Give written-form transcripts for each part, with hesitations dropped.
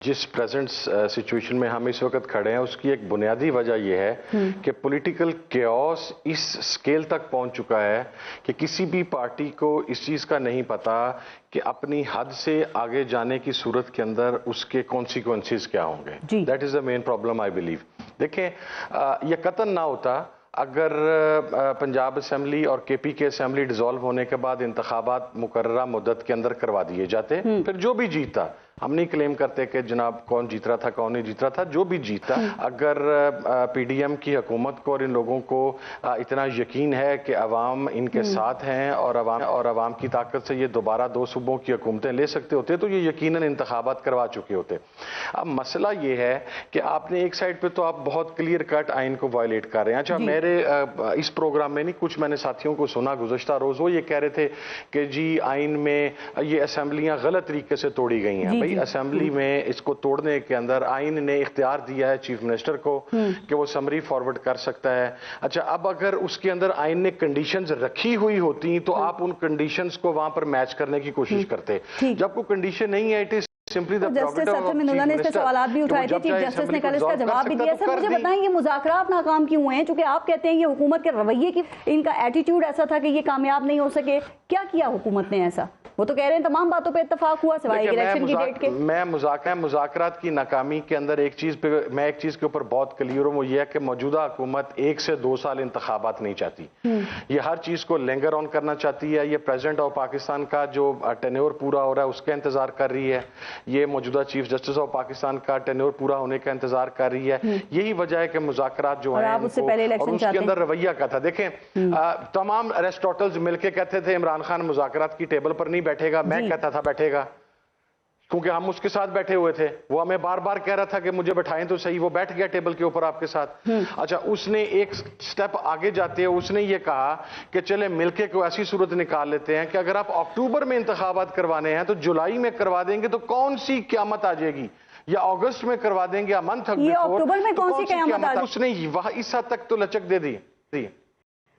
جس present situation میں ہم اس وقت کھڑے ہیں اس کی ایک بنیادی وجہ یہ ہے کہ پولیٹیکل کیوس اس سکیل تک پہنچ چکا ہے کہ کسی بھی پارٹی کو اس چیز کا نہیں پتا کہ اپنی حد سے آگے جانے کی صورت کے اندر اس کے کانسیکوینسز کیا ہوں گے. That is the main problem I believe. دیکھیں یہ قطعاً نہ ہوتا اگر پنجاب اسمبلی اور کے پی کے اسمبلی ڈیزالو ہونے کے بعد انتخابات مقررہ مدت کے اندر کروا دیے جاتے. پھر جو بھی جیتا، ہم نہیں کلیم کرتے کہ جناب کون جیت رہا تھا کون نہیں جیت رہا تھا، جو بھی جیتا، اگر پی ڈی ایم کی حکومت کو اور ان لوگوں کو اتنا یقین ہے کہ عوام ان کے ساتھ ہیں اور عوام کی طاقت سے یہ دوبارہ 2 صوبوں کی حکومتیں لے سکتے ہوتے تو یہ یقیناً انتخابات کروا چکے ہوتے. اب مسئلہ یہ ہے کہ آپ نے ایک سائڈ پہ تو آپ بہت کلیئر کٹ آئین کو وائلیٹ کر رہے ہیں. اچھا میرے اس پروگرام میں نہیں، کچھ میں نے ساتھیوں کو سنا گزشتہ روز، وہ یہ کہہ رہے تھے کہ جی آئین میں یہ اسمبلیاں غلط طریقے سے توڑی گئی ہیں. اسمبلی میں اس کو توڑنے کے اندر آئین نے اختیار دیا ہے چیف منسٹر کو کہ وہ سمری فارورڈ کر سکتا ہے. اچھا اب اگر اس کے اندر آئین نے کنڈیشنز رکھی ہوئی ہوتی تو آپ ان کنڈیشنز کو وہاں پر میچ کرنے کی کوشش کرتے. جب کوئی کنڈیشن نہیں ہے، جسٹس ستر منولا نے اس پہ سوالات بھی اٹھائے تھے، چیف جسٹس نے کل اس کا جواب بھی دیا. سر مجھے بتائیں یہ مذاکرات ناکام کیوں ہوئے ہیں؟ چونکہ آپ کہتے ہیں یہ حکومت کے رویے کی، ان کا ایٹیٹیوڈ ایسا تھا کہ یہ کامیاب نہیں ہو سکے. کیا کیا حکومت نے ایسا؟ وہ تو کہہ رہے ہیں تمام باتوں پہ اتفاق ہوا سوائے الیکشن کی ڈیٹ کے. میں مذاکرات کی ناکامی کے اندر ایک چیز کے اوپر بہت کلیئر ہوں، وہ یہ ہے کہ موجودہ حکومت 1 سے 2 سال انتخابات نہیں چاہتی. یہ ہر چیز کو لینگر آن کرنا چاہتی ہے. یہ پریزیڈنٹ آف پاکستان کا جو ٹینیور پورا ہو رہا ہے اس کا انتظار کر رہی ہے. یہ موجودہ چیف جسٹس آف پاکستان کا ٹینیور پورا ہونے کا انتظار کر رہی ہے. یہی وجہ ہے کہ مذاکرات جو ہیں اور اس کے اندر رویہ کا تھا. دیکھیں تمام ایرسٹوٹلز مل کے کہتے تھے عمران خان مذاکرات کی ٹیبل پر نہیں بیٹھے گا. میں کہتا تھا بیٹھے گا کیونکہ ہم اس کے ساتھ بیٹھے ہوئے تھے. وہ ہمیں بار بار کہہ رہا تھا کہ مجھے بٹھائیں تو صحیح. وہ بیٹھ گیا ٹیبل کے اوپر آپ کے ساتھ. اچھا اس نے ایک سٹیپ آگے جاتے ہیں اس نے یہ کہا کہ چلے مل کے کوئی ایسی صورت نکال لیتے ہیں کہ اگر آپ اکتوبر میں انتخابات کروانے ہیں تو جولائی میں کروا دیں گے تو کون سی قیامت آ جائے گی، یا اگست میں کروا دیں گے، منتھ یہ اکتوبر میں کون سی قیامت آ جائے گی. اس نے وہاں اس حد تک تو لچک دے دی.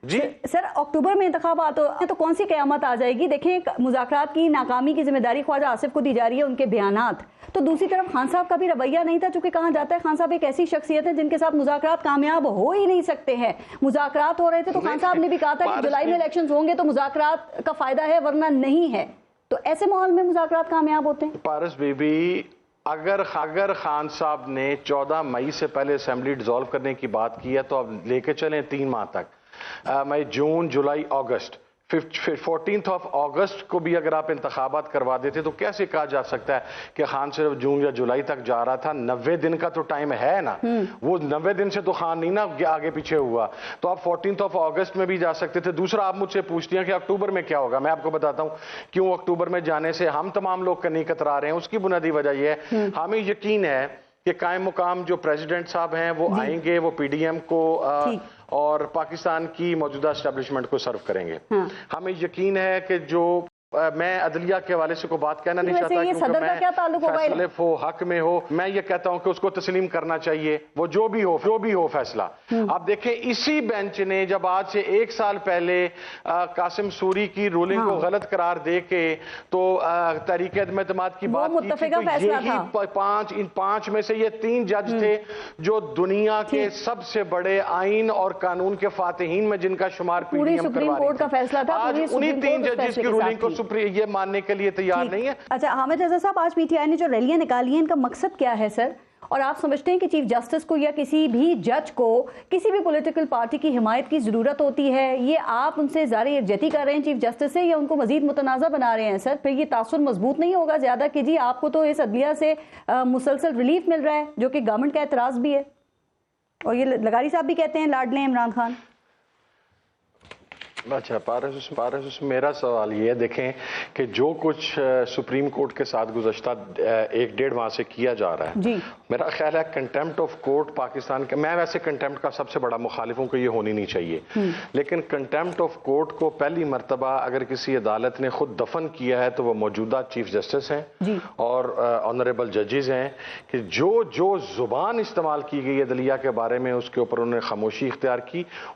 جی سر اکتوبر میں انتخابات تو کون سی قیامت آ جائے گی؟ دیکھیں مذاکرات کی ناکامی کی ذمہ داری خواجہ آصف کو دی جا رہی ہے، ان کے بیانات. تو دوسری طرف خان صاحب کا بھی رویہ نہیں تھا، چونکہ کہا جاتا ہے خان صاحب ایک ایسی شخصیت ہے جن کے ساتھ مذاکرات کامیاب ہو ہی نہیں سکتے ہیں. مذاکرات ہو رہے تھے تو خان صاحب نے بھی کہا تھا کہ جولائی میں الیکشنز ہوں گے تو مذاکرات کا فائدہ ہے ورنہ نہیں ہے. تو ایسے ماحول میں مذاکرات کامیاب ہوتے ہیں؟ پارس بی بی اگر خان صاحب نے 14 مئی سے پہلے اسمبلی ڈیزالو کرنے کی بات کی ہے تو اب لے کے چلیں 3 ماہ تک، مئی جون جولائی اگست، 14 اگست کو بھی اگر آپ انتخابات کروا دیتے تو کیسے کہا جا سکتا ہے کہ خان صرف جون یا جولائی تک جا رہا تھا؟ 90 دن کا تو ٹائم ہے نا. وہ 90 دن سے تو خان نہیں نا آگے پیچھے ہوا. تو آپ 14 اگست میں بھی جا سکتے تھے. دوسرا آپ مجھ سے پوچھتی ہیں کہ اکتوبر میں کیا ہوگا. میں آپ کو بتاتا ہوں کیوں اکتوبر میں جانے سے ہم تمام لوگ کنی کترا رہے ہیں. اس کی بنیادی وجہ یہ ہے ہمیں یقین ہے کہ قائم مقام جو پریزیڈنٹ صاحب ہیں وہ آئیں گے، وہ پی ڈی ایم کو اور پاکستان کی موجودہ اسٹیبلشمنٹ کو سرو کریں گے. ہمیں یقین ہے کہ جو میں عدلیہ کے حوالے سے کوئی بات کہنا نہیں چاہتا کیونکہ میں فیصلے ہو حق میں ہو، میں یہ کہتا ہوں کہ اس کو تسلیم کرنا چاہیے، وہ جو بھی ہو فیصلہ. آپ دیکھیں اسی بینچ نے جب آج سے 1 سال پہلے قاسم سوری کی رولنگ کو غلط قرار دے کے تو تحریک عدم اعتماد کی بات کی تھی، تو یہی ان 5 میں سے یہ 3 جج تھے جو دنیا کے سب سے بڑے آئین اور قانون کے فاتحین میں جن کا شمار پی ڈی ایم کروا رہی تھی. آج انہی 3 ججز کی رولنگ کو یہ ماننے کے لیے تیار نہیں ہے. اچھا حامد رضا صاحب، آج پی ٹی آئی نے جو ریلیاں نکالی ہیں ان کا مقصد کیا ہے سر؟ اور آپ سمجھتے ہیں کہ چیف جسٹس کو یا کسی بھی جج کو کسی بھی پولیٹیکل پارٹی کی حمایت کی ضرورت ہوتی ہے؟ یہ آپ ان سے ظاہر یکجہتی کر رہے ہیں چیف جسٹس سے، یا ان کو مزید متنازع بنا رہے ہیں سر؟ پھر یہ تاثر مضبوط نہیں ہوگا زیادہ کہ جی آپ کو تو اس عدلیہ سے مسلسل ریلیف مل رہا ہے، جو کہ گورنمنٹ کا اعتراض بھی ہے، اور یہ لغاری صاحب بھی کہتے ہیں لاڈلے عمران خان. اچھا پارس میرا سوال یہ ہے، دیکھیں کہ جو کچھ سپریم کورٹ کے ساتھ گزشتہ 1-1.5 ماہ سے کیا جا رہا ہے، میرا خیال ہے کنٹیمپٹ آف کورٹ پاکستان کا، میں ویسے کنٹیمپٹ کا سب سے بڑا مخالف ہوں کہ یہ ہونی نہیں چاہیے، لیکن کنٹیمپٹ آف کورٹ کو پہلی مرتبہ اگر کسی عدالت نے خود دفن کیا ہے تو وہ موجودہ چیف جسٹس ہیں اور آنریبل ججز ہیں کہ جو زبان استعمال کی گئی عدلیہ کے بارے میں اس کے اوپر انہوں نے خاموشی اختیار کی.